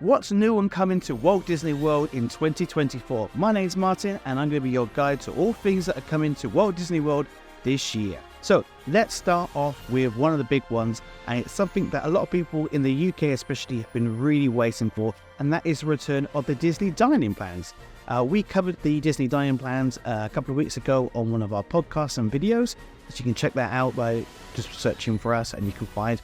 What's new and coming to Walt Disney World in 2024? My name's Martin and I'm going to be your guide to all things that are coming to Walt Disney World this year. So let's start off with one of the big ones, and it's something that a lot of people in the UK especially have been really waiting for, and that is the return of the Disney dining plans. We covered the Disney dining plans a couple of weeks ago on one of our podcasts and videos, so you can check that out by just searching for us, and you can find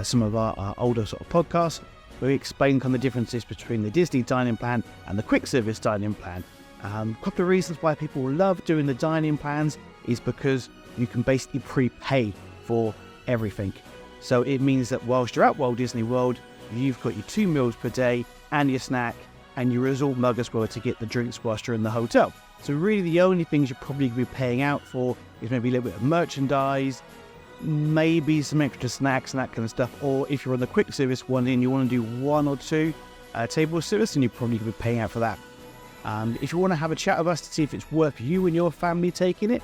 some of our older sort of podcasts where we explain kind of the differences between the Disney dining plan and the quick service dining plan. A couple of reasons why people love doing the dining plans is because you can basically prepay for everything. So it means that whilst you're at Walt Disney World, you've got your 2 meals per day and your snack and your resort mug as well to get the drinks whilst you're in the hotel. So really the only things you're probably going to be paying out for is maybe a little bit of merchandise, maybe some extra snacks and that kind of stuff. Or if you're on the quick service one and you want to do 1 or 2 table service, then you're probably going to be paying out for that. If you want to have a chat with us to see if it's worth you and your family taking it,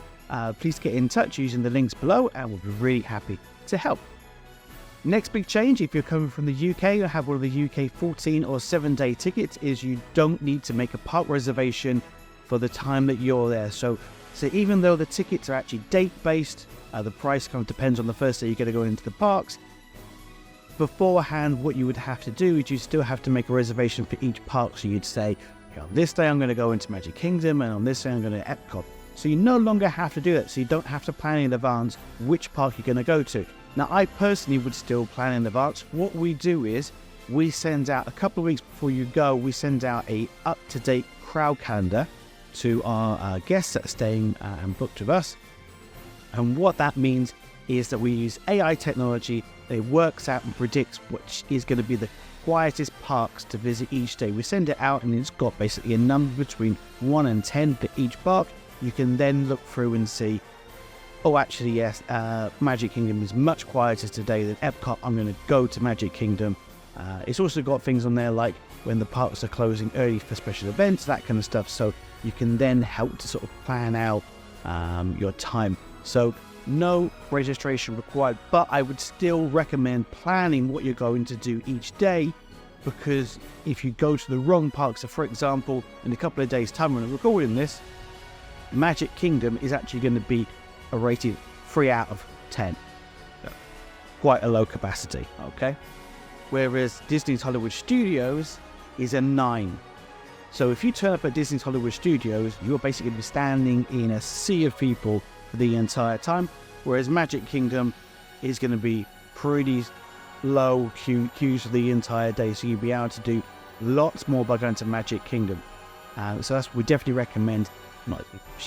please get in touch using the links below and we'll be really happy to help. Next big change, if you're coming from the UK or have one of the UK 14 or 7-day tickets, is you don't need to make a park reservation for the time that you're there. So even though the tickets are actually date-based, the price kind of depends on the first day you're going to go into the parks. Beforehand, what you would have to do is you still have to make a reservation for each park. So you'd say, on this day I'm going to go into Magic Kingdom and on this day I'm going to Epcot. So you no longer have to do that. So you don't have to plan in advance which park you're going to go to. Now, I personally would still plan in advance. What we do is we send out a couple of weeks before you go, we send out a up-to-date crowd calendar to our guests that are staying and booked with us. And what that means is that we use AI technology. It works out and predicts which is going to be the quietest parks to visit each day. We send it out and it's got basically a number between 1 and 10 for each park. You can then look through and see, oh, actually, yes, Magic Kingdom is much quieter today than Epcot. I'm going to go to Magic Kingdom. It's also got things on there like when the parks are closing early for special events, that kind of stuff. So you can then help to sort of plan out your time. So no registration required, but I would still recommend planning what you're going to do each day, because if you go to the wrong park, so for example, in a couple of days' time when I'm recording this, Magic Kingdom is actually going to be a rated 3 out of 10. Quite a low capacity, okay? Whereas Disney's Hollywood Studios is a 9. So if you turn up at Disney's Hollywood Studios, you're basically be standing in a sea of people for the entire time, whereas Magic Kingdom is going to be pretty low queues for the entire day, so you'll be able to do lots more by going to Magic Kingdom. So that's what we definitely recommend. You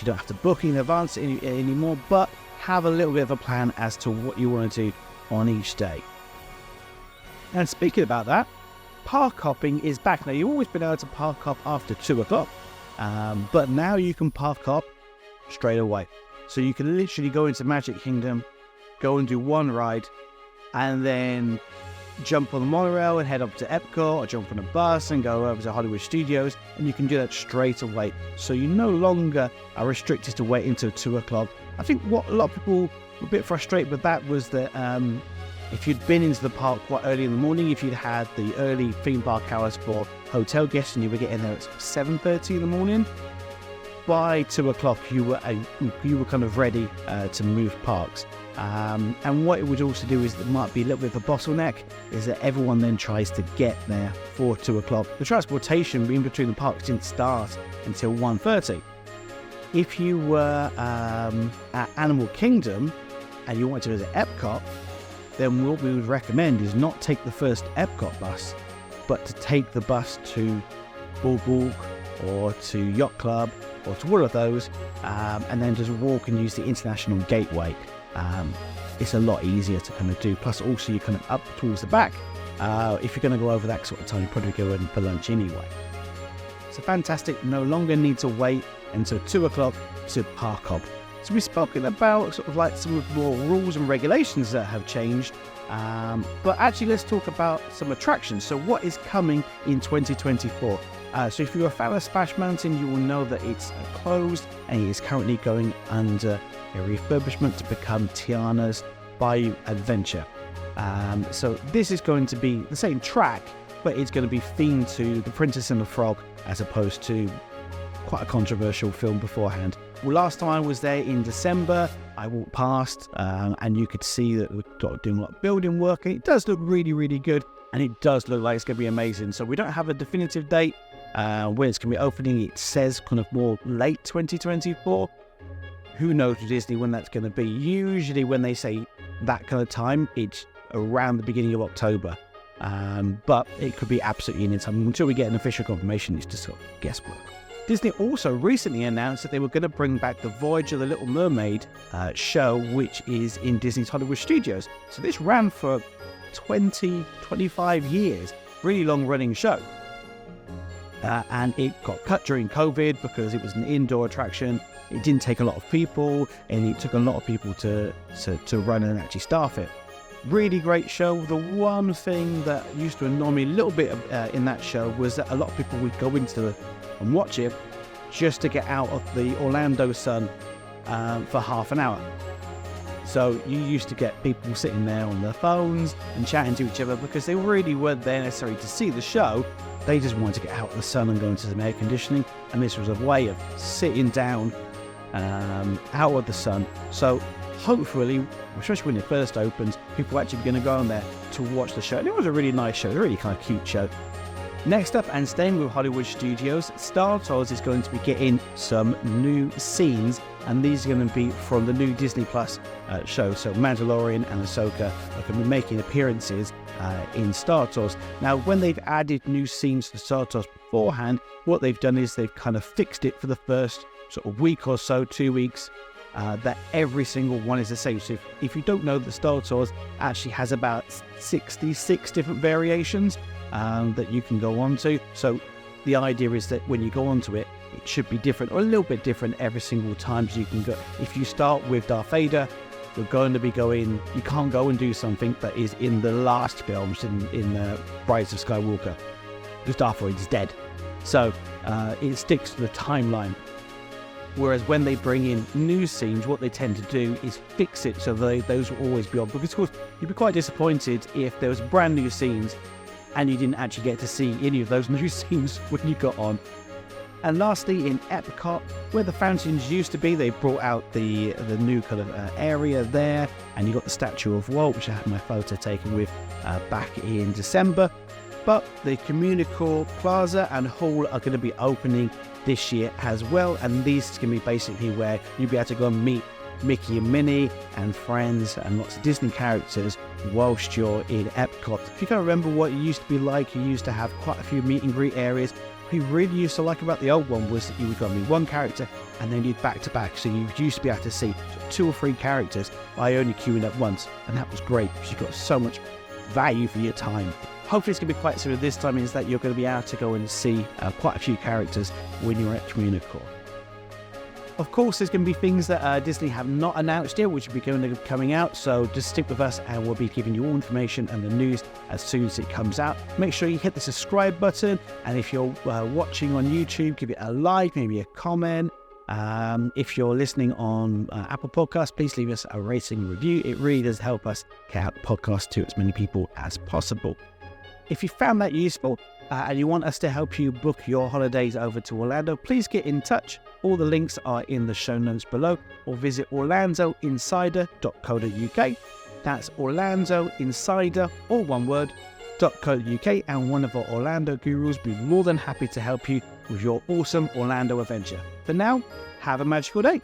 don't have to book in advance anymore, but have a little bit of a plan as to what you want to do on each day. And speaking about that, park hopping is back. Now, you've always been able to park hop after 2 o'clock, but now you can park hop straight away. So you can literally go into Magic Kingdom, go and do 1 ride, and then jump on the monorail and head up to Epcot, or jump on a bus and go over to Hollywood Studios, and you can do that straight away. So you no longer are restricted to wait until 2 o'clock. I think what a lot of people were a bit frustrated with that was that if you'd been into the park quite early in the morning, if you'd had the early theme park hours for hotel guests and you were getting there at 7:30 in the morning, by 2 o'clock you were kind of ready to move parks. And what it would also do is, that might be a little bit of a bottleneck, is that everyone then tries to get there for 2 o'clock. The transportation in between the parks didn't start until 1:30. If you were at Animal Kingdom and you wanted to visit Epcot, then what we would recommend is not take the first Epcot bus, but to take the bus to Boardwalk or to Yacht Club or to one of those, and then just walk and use the International Gateway. It's a lot easier to kind of do. Plus, also you're kind of up towards the back. If you're going to go over that sort of time, you probably go in for lunch anyway. So fantastic. No longer need to wait until 2 o'clock to park hop. So we've spoken about sort of like some of the more rules and regulations that have changed. But actually, let's talk about some attractions. So what is coming in 2024? So if you're a fan of Splash Mountain, you will know that it's closed and it is currently going under a refurbishment to become Tiana's Bayou Adventure. So this is going to be the same track, but it's going to be themed to The Princess and the Frog as opposed to quite a controversial film beforehand. Well, last time I was there in December, I walked past and you could see that we're doing a lot of building work. And it does look really, really good, and it does look like it's going to be amazing. So we don't have a definitive date when it's going to be opening. It says kind of more late 2024. Who knows with Disney when that's going to be. Usually when they say that kind of time, it's around the beginning of October. But it could be absolutely any time. Until we get an official confirmation, it's just sort of guesswork. Disney also recently announced that they were going to bring back the Voyage of the Little Mermaid show, which is in Disney's Hollywood Studios. So this ran for 25 years. Really long-running show. And it got cut during COVID because it was an indoor attraction. It didn't take a lot of people, and it took a lot of people to run and actually staff it. Really great show. The one thing that used to annoy me a little bit in that show was that a lot of people would go into and watch it just to get out of the Orlando sun for half an hour. So you used to get people sitting there on their phones and chatting to each other because they really weren't there necessarily to see the show. They just wanted to get out of the sun and go into some air conditioning, and this was a way of sitting down out of the sun. So hopefully, especially when it first opens, people are actually going to go on there to watch the show. And it was a really nice show, a really kind of cute show. Next up, and staying with Hollywood Studios, Star Tours is going to be getting some new scenes, and these are going to be from the new Disney Plus show. So Mandalorian and Ahsoka are going to be making appearances in Star Tours. Now, when they've added new scenes to Star Tours beforehand, what they've done is they've kind of fixed it for the first sort of week or so, 2 weeks, that every single one is the same. So if you don't know, the Star Tours actually has about 66 different variations that you can go on to. So the idea is that when you go onto it, it should be different, or a little bit different every single time. So you can go, if you start with Darth Vader, you're going to be going, you can't go and do something that is in the last films in Rise of Skywalker, because Darth Vader is dead. So it sticks to the timeline. Whereas when they bring in new scenes, what they tend to do is fix it so those will always be on. Because of course, you'd be quite disappointed if there was brand new scenes and you didn't actually get to see any of those new scenes when you got on. And lastly, in Epcot, where the fountains used to be, they brought out the new kind of area there, and you got the statue of Walt, which I had my photo taken with back in December. But the Communicore Plaza and Hall are going to be opening this year as well, and these is going to be basically where you'll be able to go and meet Mickey and Minnie and friends and lots of Disney characters whilst you're in Epcot. If you can't remember what it used to be like, you used to have quite a few meet and greet areas. What you really used to like about the old one was that you would go and meet one character and then you'd back to back. So you used to be able to see 2 or 3 characters by only queuing up once, and that was great because you got so much value for your time. Hopefully it's going to be quite similar this time, is that you're going to be able to go and see quite a few characters when you're at Communicore. Of course, there's going to be things that Disney have not announced yet, which will be coming out, so just stick with us and we'll be giving you all information and the news as soon as it comes out. Make sure you hit the subscribe button, and if you're watching on YouTube, give it a like, maybe a comment. If you're listening on Apple Podcasts, please leave us a rating and review. It really does help us get out the podcast to as many people as possible. If you found that useful and you want us to help you book your holidays over to Orlando, please get in touch. All the links are in the show notes below, or visit orlandoinsider.co.uk. That's orlandoinsider, all one word, .co.uk, and one of our Orlando gurus will be more than happy to help you with your awesome Orlando adventure. For now, have a magical day.